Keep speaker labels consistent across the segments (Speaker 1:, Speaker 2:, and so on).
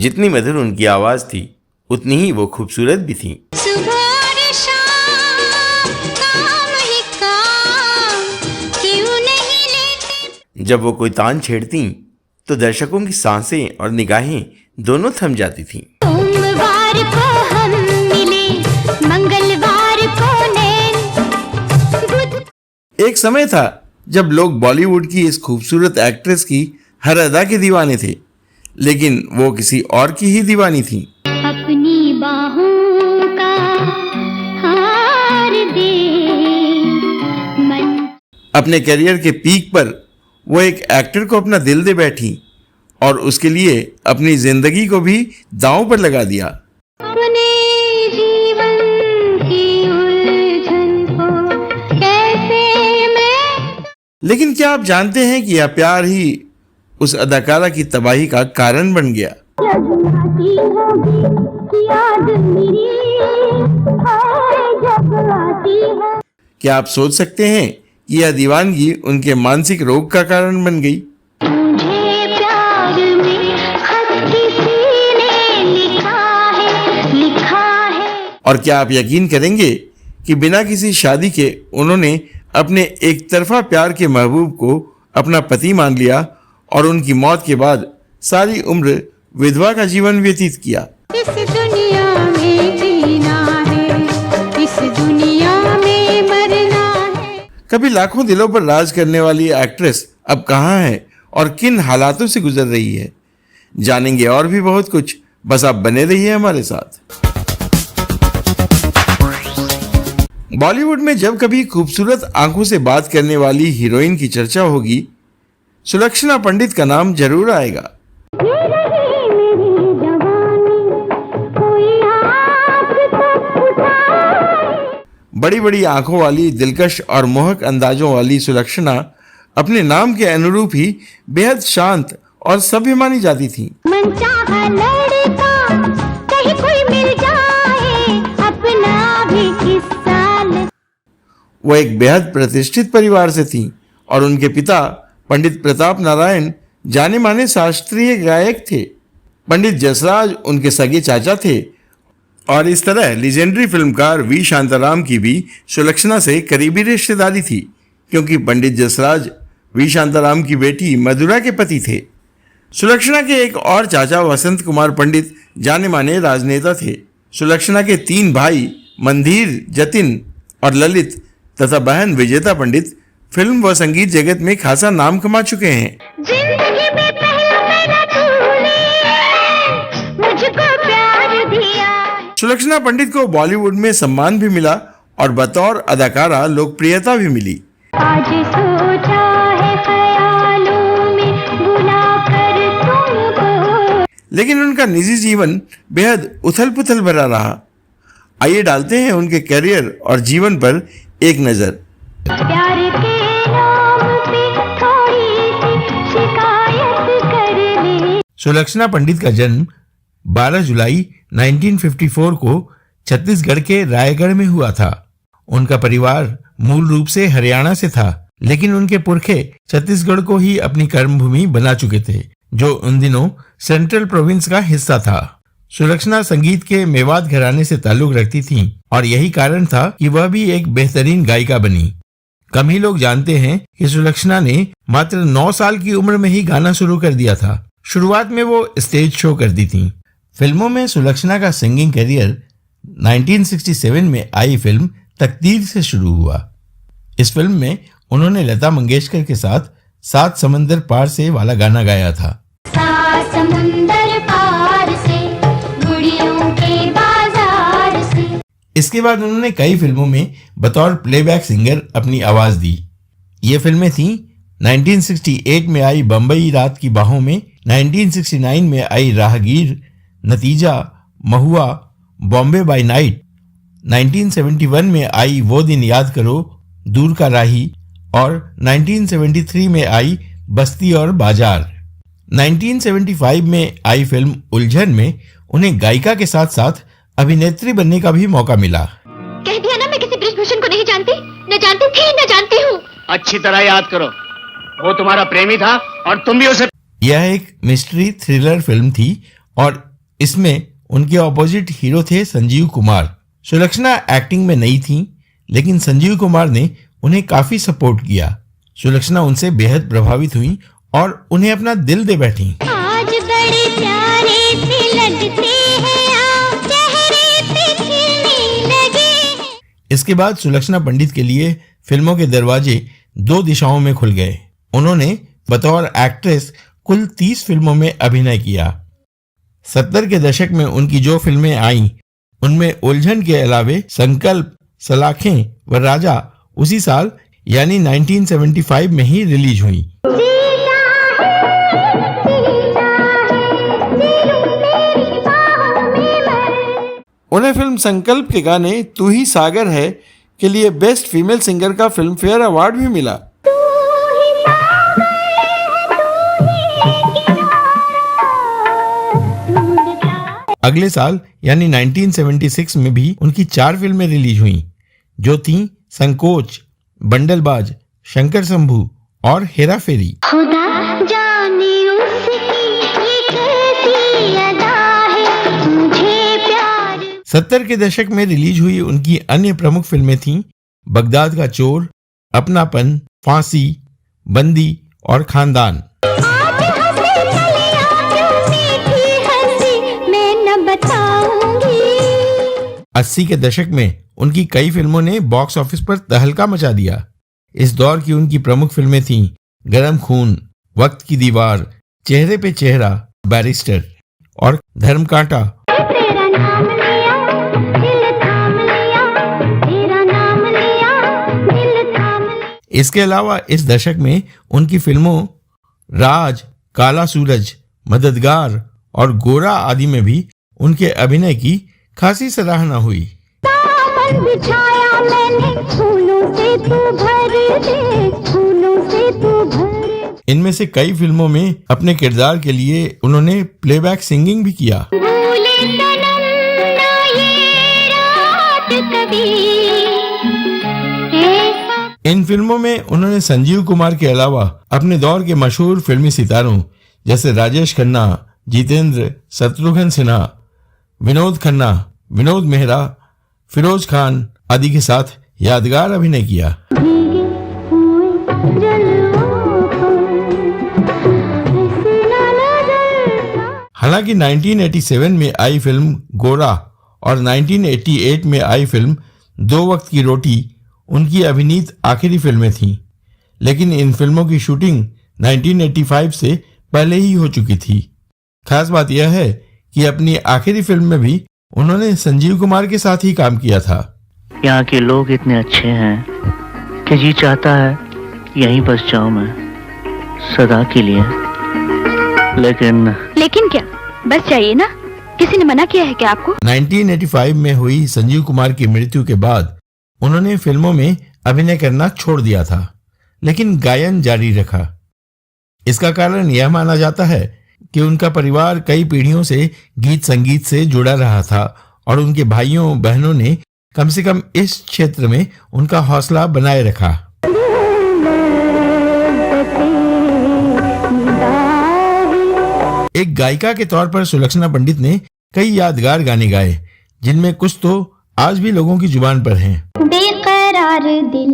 Speaker 1: जितनी मधुर उनकी आवाज थी उतनी ही वो खूबसूरत भी थी। जब वो कोई तान छेड़ती तो दर्शकों की सांसें और निगाहें दोनों थम जाती थीं।
Speaker 2: सोमवार को हम मिले, मंगलवार को
Speaker 1: एक समय था जब लोग बॉलीवुड की इस खूबसूरत एक्ट्रेस की हर अदा के दीवाने थे, लेकिन वो किसी और की ही दीवानी थी।
Speaker 2: अपनी बाहों का हार दे मन।
Speaker 1: अपने करियर के पीक पर वो एक एक्टर को अपना दिल दे बैठी और उसके लिए अपनी जिंदगी को भी दांव पर लगा दिया।
Speaker 2: अपने जीवन की उलझन को कैसे मैं।
Speaker 1: लेकिन क्या आप जानते हैं कि यह प्यार ही उस अदाकारा की तबाही का कारण बन गया। क्या आप सोच सकते हैं कि यह दीवानगी उनके मानसिक रोग का कारण बन गई। और क्या आप यकीन करेंगे कि बिना किसी शादी के उन्होंने अपने एक तरफा प्यार के महबूब को अपना पति मान लिया और उनकी मौत के बाद सारी उम्र विधवा का जीवन व्यतीत किया।
Speaker 2: इस दुनिया में जीना है, इस दुनिया में मरना है।
Speaker 1: कभी लाखों दिलों पर राज करने वाली एक्ट्रेस अब कहाँ है और किन हालातों से गुजर रही है, जानेंगे और भी बहुत कुछ। बस आप बने रहिए हमारे साथ। बॉलीवुड में जब कभी खूबसूरत आंखों से बात करने वाली हीरोइन की चर्चा होगी, सुलक्षणा पंडित का नाम जरूर आएगा। बड़ी बड़ी आंखों वाली, दिलकश और मोहक अंदाजों वाली सुलक्षणा अपने नाम के अनुरूप ही बेहद शांत और सभ्य मानी जाती थी।
Speaker 2: मनचाहा लड़का कहीं कोई मिल जाए, अपना भी किस्सा।
Speaker 1: वो एक बेहद प्रतिष्ठित परिवार से थी और उनके पिता पंडित प्रताप नारायण जाने माने शास्त्रीय गायक थे। पंडित जसराज उनके सगे चाचा थे और इस तरह लीजेंडरी फिल्मकार वी शांताराम की भी सुलक्षणा से करीबी रिश्तेदारी थी, क्योंकि पंडित जसराज वी शांताराम की बेटी मधुरा के पति थे। सुलक्षणा के एक और चाचा वसंत कुमार पंडित जाने माने राजनेता थे। सुलक्षणा के 3 भाई मंधीर, जतिन और ललित तथा बहन विजेता पंडित फिल्म व संगीत जगत में खासा नाम कमा चुके हैं।
Speaker 2: जिंदगी में पहला तूने मुझको प्यार दिया।
Speaker 1: सुलक्षणा पंडित को बॉलीवुड में सम्मान भी मिला और बतौर अदाकारा लोकप्रियता भी मिली।
Speaker 2: आज सोचा है ख्यालों में बुलाकर तुमको।
Speaker 1: लेकिन उनका निजी जीवन बेहद उथल पुथल भरा रहा। आइए डालते हैं उनके करियर और जीवन पर एक नजर।
Speaker 2: प्यार के नाम पे थोड़ी सी शिकायत कर ले।
Speaker 1: सुलक्षणा पंडित का जन्म 12 जुलाई 1954 को छत्तीसगढ़ के रायगढ़ में हुआ था। उनका परिवार मूल रूप से हरियाणा से था, लेकिन उनके पुरखे छत्तीसगढ़ को ही अपनी कर्मभूमि बना चुके थे, जो उन दिनों सेंट्रल प्रोविंस का हिस्सा था। सुलक्षणा संगीत के मेवात घराने से ताल्लुक रखती थीं और यही कारण था कि वह भी एक बेहतरीन गायिका बनी। कम ही लोग जानते हैं कि सुलक्षणा ने मात्र 9 साल की उम्र में ही गाना शुरू कर दिया था। शुरुआत में वो स्टेज शो करती थीं। फिल्मों में सुलक्षणा का सिंगिंग करियर 1967 में आई फिल्म तकदीर से शुरू हुआ। इस फिल्म में उन्होंने लता मंगेशकर के साथ 7 समंदर पार से वाला गाना गाया था।
Speaker 2: 7 समंदर पार से, गुड़ियों के बाजार से।
Speaker 1: इसके बाद उन्होंने कई फिल्मों में बतौर प्लेबैक सिंगर अपनी आवाज दी। ये फिल्में थीं 1968 में आई बम्बई रात की बाहों में, 1969 में आई राहगीर, नतीजा, महुआ, बॉम्बे बाय नाइट, 1971 में आई वो दिन याद करो, दूर का राही और 1973 में आई बस्ती और बाजार। 1975 में आई फिल्म उलझन में उन्हें गायिका के साथ साथ अभिनेत्री बनने का भी मौका मिला।
Speaker 2: कह दिया ना मैं किसी बृजभूषण को नहीं जानती, न जानती थी न जानती हूँ।
Speaker 3: अच्छी तरह याद करो, वो तुम्हारा प्रेमी था और तुम भी उसे।
Speaker 1: यह एक मिस्ट्री थ्रिलर फिल्म थी और इसमें उनके ऑपोजिट हीरो थे संजीव कुमार। सुलक्षणा एक्टिंग में नई थी, लेकिन संजीव कुमार ने उन्हें काफी सपोर्ट किया। सुलक्षणा उनसे बेहद प्रभावित हुई और उन्हें अपना दिल दे बैठी।
Speaker 2: आज बड़े प्यारे से लगते हैं आप, चेहरे पे खिलने लगे।
Speaker 1: इसके बाद सुलक्षणा पंडित के लिए फिल्मों के दरवाजे दो दिशाओं में खुल गए। उन्होंने बतौर एक्ट्रेस कुल 30 फिल्मों में अभिनय किया। 70 के दशक में उनकी जो फिल्में आईं, उनमें उलझन के अलावे संकल्प, सलाखें व राजा उसी साल यानी 1975 में ही रिलीज हुई। उन्हें फिल्म संकल्प के गाने तू ही सागर है के लिए बेस्ट फीमेल सिंगर का फिल्म फेयर अवार्ड भी मिला। अगले साल यानी 1976 में भी उनकी 4 फिल्में रिलीज हुई, जो थीं संकोच, बंडलबाज, शंकर शंभू और हेरा फेरी।
Speaker 2: खुदा जाने उसकी ये कैसी अदा है, मुझे प्यार।
Speaker 1: 70 के दशक में रिलीज हुई उनकी अन्य प्रमुख फिल्में थीं बगदाद का चोर, अपनापन, फांसी, बंदी और खानदान।
Speaker 2: आज हंसे कलियां क्यों मीठी हंसी, मैं न बताऊंगी।
Speaker 1: 80 के दशक में उनकी कई फिल्मों ने बॉक्स ऑफिस पर तहलका मचा दिया। इस दौर की उनकी प्रमुख फिल्में थीं गरम खून, वक्त की दीवार, चेहरे पे चेहरा, बैरिस्टर और धर्मकांटा।
Speaker 2: तेरा नाम लिया, दिल थाम लिया, तेरा नाम लिया, दिल थाम लिया।
Speaker 1: इसके अलावा इस दशक में उनकी फिल्मों राज, काला सूरज, मददगार और गोरा आदि में भी उनके अभिनय की खासी सराहना हुई।
Speaker 2: दामन बिछाया मैंने, फूलों से तू भर दे, फूलों से तू भर दे।
Speaker 1: इनमें से कई फिल्मों में अपने किरदार के लिए उन्होंने प्लेबैक सिंगिंग भी किया।
Speaker 2: भूले सनम ना ये रात कभी, ऐसा।
Speaker 1: इन फिल्मों में उन्होंने संजीव कुमार के अलावा अपने दौर के मशहूर फिल्मी सितारों जैसे राजेश खन्ना, जितेंद्र, शत्रुघ्न सिन्हा, विनोद खन्ना, विनोद मेहरा, फिरोज खान आदि के साथ यादगार अभिनय किया।
Speaker 2: भीगे हुए जलवों को फिसला नजर।
Speaker 1: हालांकि 1987 में आई फिल्म गोरा और 1988 में आई फिल्म दो वक्त की रोटी उनकी अभिनीत आखिरी फिल्में थीं, लेकिन इन फिल्मों की शूटिंग 1985 से पहले ही हो चुकी थी। खास बात यह है कि अपनी आखिरी फिल्म में भी उन्होंने संजीव कुमार के साथ ही काम किया था।
Speaker 3: यहाँ के लोग इतने अच्छे हैं कि जी चाहता है यहीं बस जाऊं मैं सदा के लिए।
Speaker 4: लेकिन क्या बस चाहिए ना? किसी ने मना किया है क्या आपको?
Speaker 1: 1985 में हुई संजीव कुमार की मृत्यु के बाद उन्होंने फिल्मों में अभिनय करना छोड़ दिया था, लेकिन गायन जारी रखा। इसका कारण यह माना जाता है कि उनका परिवार कई पीढ़ियों से गीत संगीत से जुड़ा रहा था और उनके भाइयों बहनों ने कम से कम इस क्षेत्र में उनका हौसला बनाए रखा। एक गायिका के तौर पर सुलक्षणा पंडित ने कई यादगार गाने गाए, जिनमें कुछ तो आज भी लोगों की जुबान पर हैं।
Speaker 2: बेकरार दिल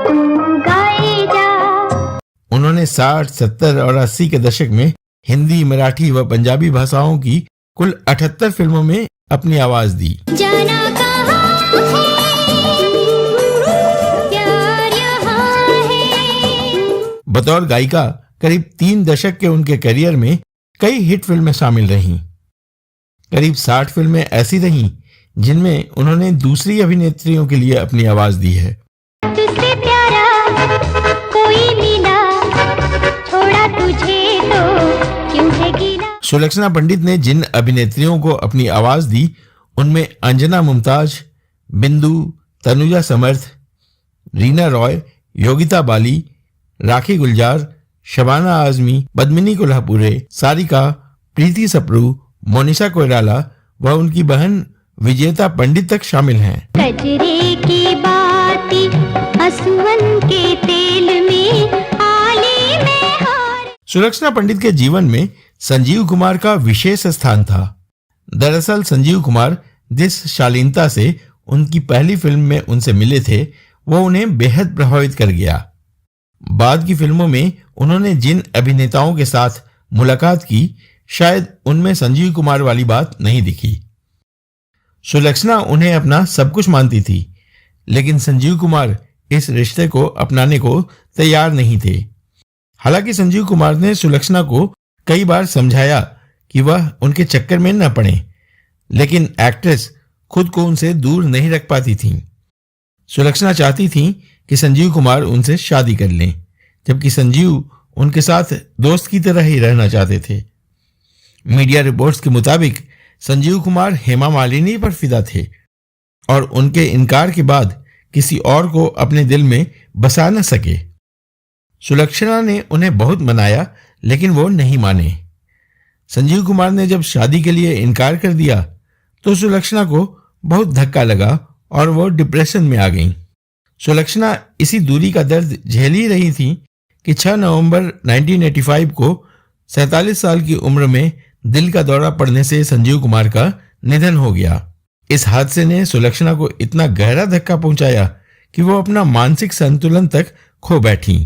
Speaker 2: तू गाए जा।
Speaker 1: उन्होंने 60, 70 और 80 के दशक में हिंदी, मराठी व पंजाबी भाषाओं की कुल 78 फिल्मों में अपनी आवाज दी।
Speaker 2: जाना कहाँ है, प्यार यहाँ है।
Speaker 1: बतौर गायिका करीब 3 दशक के उनके करियर में कई हिट फिल्में शामिल रहीं। करीब 60 फिल्में ऐसी रहीं जिनमें उन्होंने दूसरी अभिनेत्रियों के लिए अपनी आवाज दी है।
Speaker 2: तुझसे प्यारा कोई मिला, छोड़ा तुझे तो क्यों है गिला।
Speaker 1: सुलक्षणा पंडित ने जिन अभिनेत्रियों को अपनी आवाज दी उनमें अंजना मुमताज, बिंदु, तनुजा समर्थ, रीना रॉय, योगिता बाली, राखी गुलजार, शबाना आजमी, पद्मिनी कोल्हापुरे, सारिका, प्रीति सप्रू, मोनिशा कोइराला व उनकी बहन विजेता पंडित तक शामिल हैं।
Speaker 2: कजरे की बाती असुवन के तेल में आली में हार।
Speaker 1: सुलक्षणा पंडित के जीवन में संजीव कुमार का विशेष स्थान था। दरअसल संजीव कुमार जिस शालीनता से उनकी पहली फिल्म में उनसे मिले थे वो उन्हें बेहद प्रभावित कर गया। बाद की फिल्मों में उन्होंने जिन अभिनेताओं के साथ मुलाकात की शायद उनमें संजीव कुमार वाली बात नहीं दिखी। सुलक्षणा उन्हें अपना सब कुछ मानती थी, लेकिन संजीव कुमार इस रिश्ते को अपनाने को तैयार नहीं थे। हालांकि संजीव कुमार ने सुलक्षणा को कई बार समझाया कि वह उनके चक्कर में न पड़े, लेकिन एक्ट्रेस खुद को उनसे दूर नहीं रख पाती थी। सुलक्षणा चाहती थी कि संजीव कुमार उनसे शादी कर लें, जबकि संजीव उनके साथ दोस्त की तरह ही रहना चाहते थे। मीडिया रिपोर्ट्स के मुताबिक संजीव कुमार हेमा मालिनी पर फिदा थे और उनके इनकार के बाद किसी और को अपने दिल में बसा न सके। सुलक्षणा ने उन्हें बहुत मनाया, लेकिन वो नहीं माने। संजीव कुमार ने जब शादी के लिए इनकार कर दिया तो सुलक्षणा को बहुत धक्का लगा और वो डिप्रेशन में आ गईं। सुलक्षणा इसी दूरी का दर्द झेल ही रही थी कि 6 नवंबर 1985 को 47 साल की उम्र में दिल का दौरा पड़ने से संजीव कुमार का निधन हो गया। इस हादसे ने सुलक्षणा को इतना गहरा धक्का पहुंचाया कि वो अपना मानसिक संतुलन तक खो बैठी।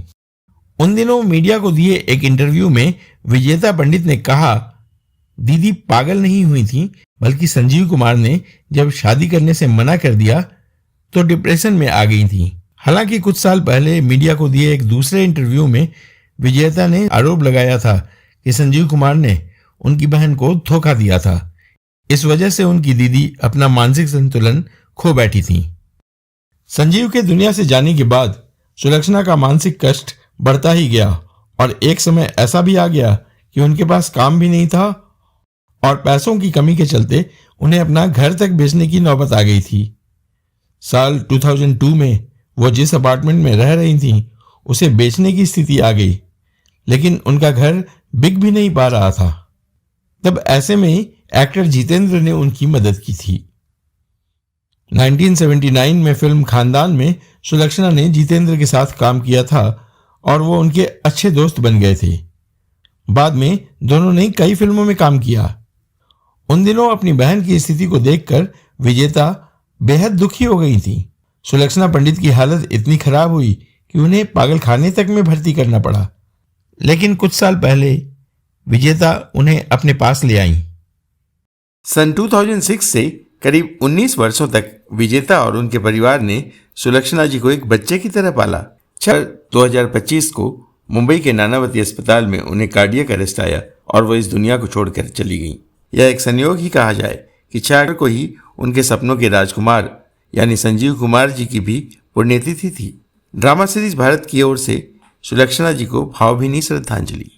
Speaker 1: उन दिनों मीडिया को दिए एक इंटरव्यू में विजेता पंडित ने कहा, दीदी पागल नहीं हुई थी, बल्कि संजीव कुमार ने जब शादी करने से मना कर दिया तो डिप्रेशन में आ गई थी। हालांकि कुछ साल पहले मीडिया को दिए एक दूसरे इंटरव्यू में विजेता ने आरोप लगाया था कि संजीव कुमार ने उनकी बहन को धोखा दिया था। इस वजह से उनकी दीदी अपना मानसिक संतुलन खो बैठी थी। संजीव के दुनिया से जाने के बाद सुलक्षणा का मानसिक कष्ट बढ़ता ही गया और एक समय ऐसा भी आ गया कि उनके पास काम भी नहीं था और पैसों की कमी के चलते उन्हें अपना घर तक बेचने की नौबत आ गई थी। साल 2002 में वो जिस अपार्टमेंट में रह रही थी उसे बेचने की स्थिति आ गई, लेकिन उनका घर बिक भी नहीं पा रहा था। तब ऐसे में एक्टर जितेंद्र ने उनकी मदद की थी। 1979 में फिल्म खानदान में सुलक्षणा ने जितेंद्र के साथ काम किया था और वो उनके अच्छे दोस्त बन गए थे। बाद में दोनों ने कई फिल्मों में काम किया। उन दिनों अपनी बहन की स्थिति को देखकर विजेता बेहद दुखी हो गई थी। सुलक्षणा पंडित की हालत इतनी खराब हुई कि उन्हें पागल खाने तक में भर्ती करना पड़ा, लेकिन कुछ साल पहले विजेता उन्हें अपने पास ले आई। सन 2006 से करीब 19 वर्षों तक विजेता और उनके परिवार ने सुलक्षणा जी को एक बच्चे की तरह पाला। 2025 को मुंबई के नानावती अस्पताल में उन्हें कार्डियक अरेस्ट आया और वो इस दुनिया को छोड़कर चली गई। यह एक संयोग ही कहा जाए कि 6 को ही उनके सपनों के राजकुमार यानी संजीव कुमार जी की भी पुण्यतिथि थी। ड्रामा सीरीज भारत की ओर से सुलक्षणा जी को भावभीनी श्रद्धांजलि।